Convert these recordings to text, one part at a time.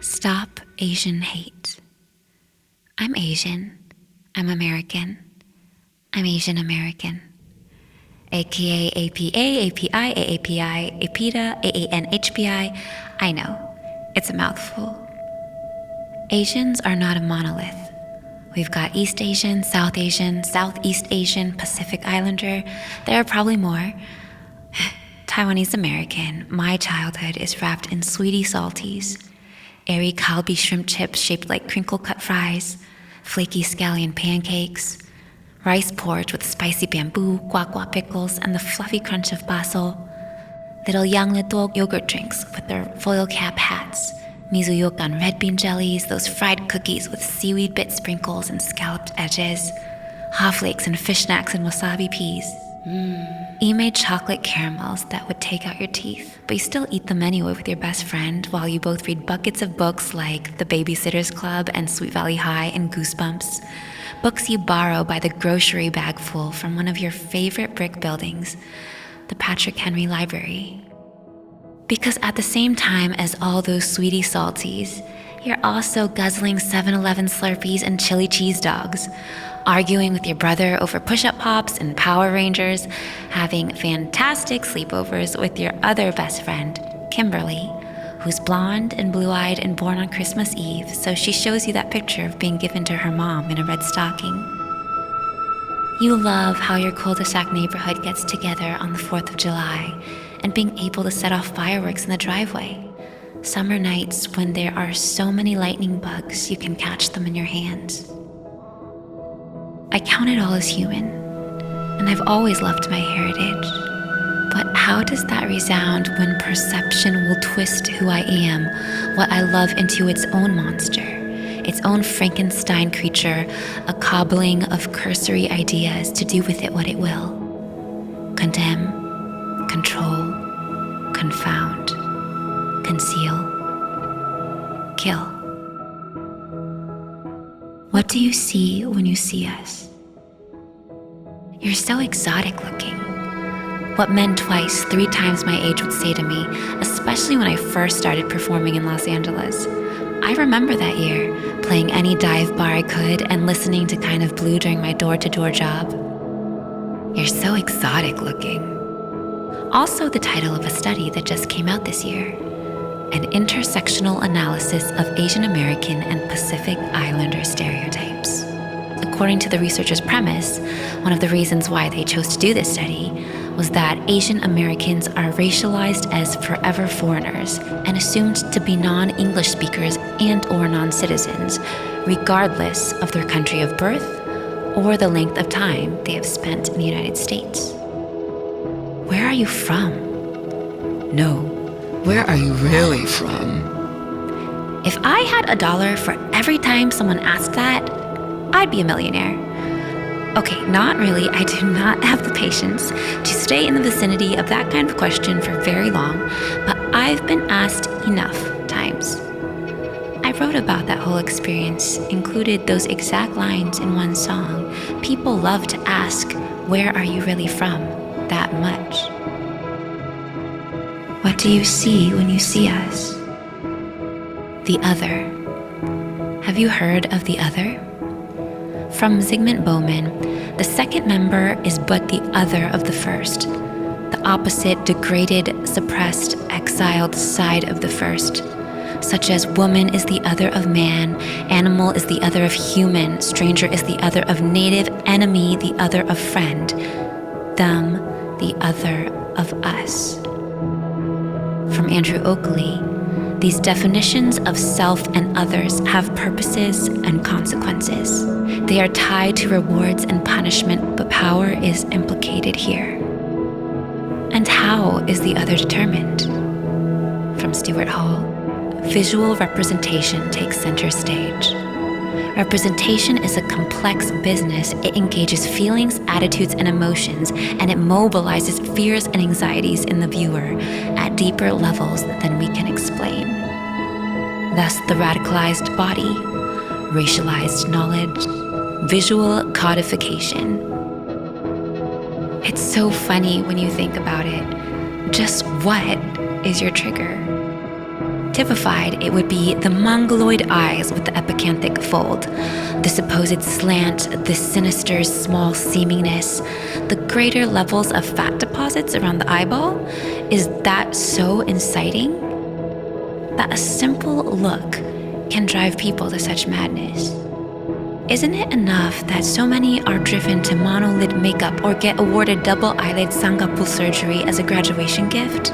Stop Asian Hate. I'm Asian. I'm American. I'm Asian American. AKA APA, API, AAPI, APITA, AANHPI. I know, it's a mouthful. Asians are not a monolith. We've got East Asian, South Asian, Southeast Asian, Pacific Islander. There are probably more. Taiwanese American, my childhood is wrapped in sweetie salties, airy kalbi shrimp chips shaped like crinkle-cut fries, flaky scallion pancakes, rice porridge with spicy bamboo, guac pickles, and the fluffy crunch of basil, little Yangle yogurt drinks with their foil cap hats, mizuyokan red bean jellies, those fried cookies with seaweed bit sprinkles and scalloped edges, hot flakes and fish snacks and wasabi peas. E-made chocolate caramels that would take out your teeth, but you still eat them anyway with your best friend while you both read buckets of books like The Babysitter's Club and Sweet Valley High and Goosebumps. Books you borrow by the grocery bag full from one of your favorite brick buildings, the Patrick Henry Library. Because at the same time as all those sweetie salties, you're also guzzling 7-Eleven Slurpees and chili cheese dogs, arguing with your brother over push-up pops and Power Rangers, having fantastic sleepovers with your other best friend, Kimberly, who's blonde and blue-eyed and born on Christmas Eve, so she shows you that picture of being given to her mom in a red stocking. You love how your cul-de-sac neighborhood gets together on the 4th of July and being able to set off fireworks in the driveway. Summer nights when there are so many lightning bugs you can catch them in your hands. I count it all as human, and I've always loved my heritage. But how does that resound when perception will twist who I am, what I love, into its own monster, its own Frankenstein creature, a cobbling of cursory ideas to do with it what it will? Condemn, control, confound, conceal, kill. What do you see when you see us? You're so exotic looking. What men twice, 3 times my age would say to me, especially when I first started performing in Los Angeles. I remember that year, playing any dive bar I could and listening to Kind of Blue during my door-to-door job. You're so exotic looking. Also the title of a study that just came out this year. An intersectional analysis of Asian American and Pacific Islander stereotypes. According to the researchers' premise, one of the reasons why they chose to do this study was that Asian Americans are racialized as forever foreigners and assumed to be non-English speakers and/or non-citizens, regardless of their country of birth or the length of time they have spent in the United States. Where are you from? No. Where are you really from? If I had $1 for every time someone asked that, I'd be a millionaire. Okay, not really. I do not have the patience to stay in the vicinity of that kind of question for very long, but I've been asked enough times. I wrote about that whole experience, included those exact lines in one song. People love to ask, where are you really from, that much. What do you see when you see us? The other. Have you heard of the other? From Zygmunt Bauman, the second member is but the other of the first, the opposite, degraded, suppressed, exiled side of the first, such as woman is the other of man, animal is the other of human, stranger is the other of native, enemy the other of friend, them the other of us. From Andrew Oakley, these definitions of self and others have purposes and consequences. They are tied to rewards and punishment, but power is implicated here. And how is the other determined? From Stuart Hall, visual representation takes center stage. Representation is a complex business. It engages feelings, attitudes, and emotions, and it mobilizes fears and anxieties in the viewer at deeper levels than we can explain. Thus, the radicalized body, racialized knowledge, visual codification. It's so funny when you think about it. Just what is your trigger? Typified, it would be the mongoloid eyes with the epicanthic fold, the supposed slant, the sinister small seemingness, the greater levels of fat deposits around the eyeball. Is that so inciting? That a simple look can drive people to such madness? Isn't it enough that so many are driven to monolid makeup or get awarded double eyelid sangapul surgery as a graduation gift?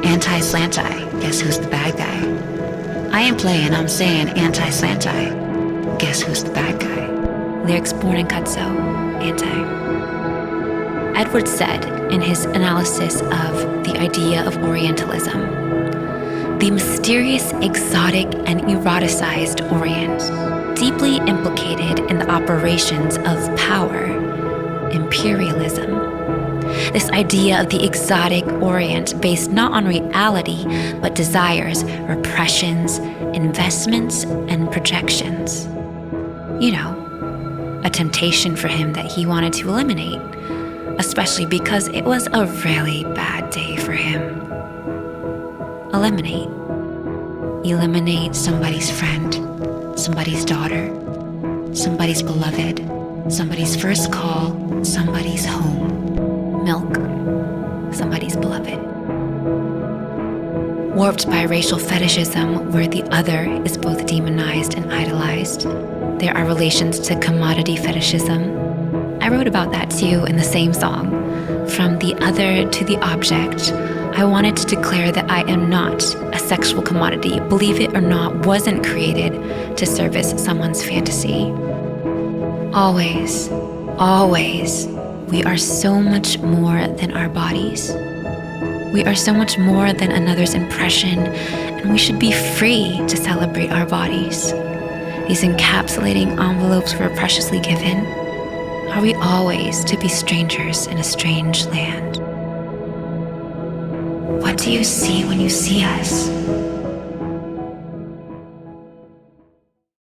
Anti-slant eye, guess who's the bad guy? I ain't playing, I'm saying anti-slant eye. Guess who's the bad guy? Lyrics born in Kutso, anti. Edwards said in his analysis of the idea of Orientalism, the mysterious, exotic, and eroticized Orient, deeply implicated in the operations of power, imperialism. This idea of the exotic Orient based not on reality, but desires, repressions, investments, and projections. You know, a temptation for him that he wanted to eliminate, especially because it was a really bad day for him. Eliminate. Eliminate somebody's friend, somebody's daughter, somebody's beloved, somebody's first call, somebody's home. Milk, somebody's beloved. Warped by racial fetishism where the other is both demonized and idolized. There are relations to commodity fetishism. I wrote about that too in the same song. From the other to the object, I wanted to declare that I am not a sexual commodity, believe it or not, wasn't created to service someone's fantasy. Always, always, we are so much more than our bodies. We are so much more than another's impression, and we should be free to celebrate our bodies. These encapsulating envelopes we're preciously given. Are we always to be strangers in a strange land? What do you see when you see us?